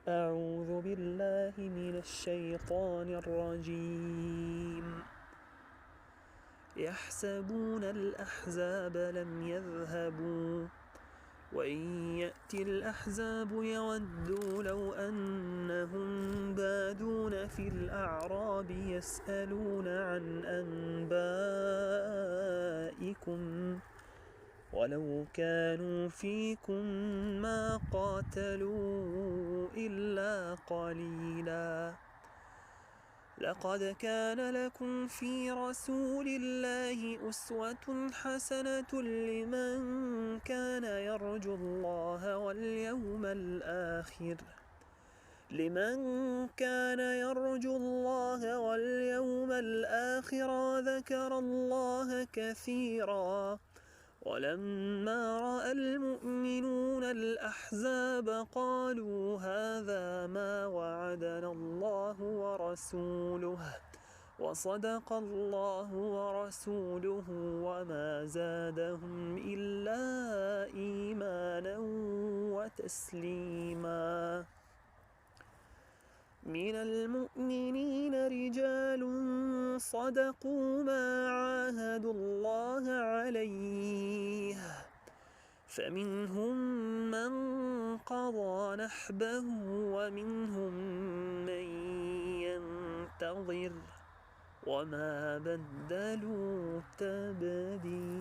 أعوذ بالله من الشيطان الرجيم. يحسبون الأحزاب لم يذهبوا وإن يأتي الأحزاب يودوا لو أنهم بادون في الأعراب يسألون عن أنبائكم ولو كانوا فيكم ما قاتلوا إلا قليلا. لقد كان لكم في رسول الله أسوة حسنة لمن كان يرجو الله واليوم الآخر وذكر الله كثيرا. ولما رأى المؤمنون الأحزاب قالوا هذا ما وعدنا الله ورسوله وصدق الله ورسوله وما زادهم إلا إيمانا وتسليما. من المؤمنين رجال صدقوا ما عاهدوا الله عليه فمنهم من قضى نحبه ومنهم من ينتظر وما بدلوا تبديلا.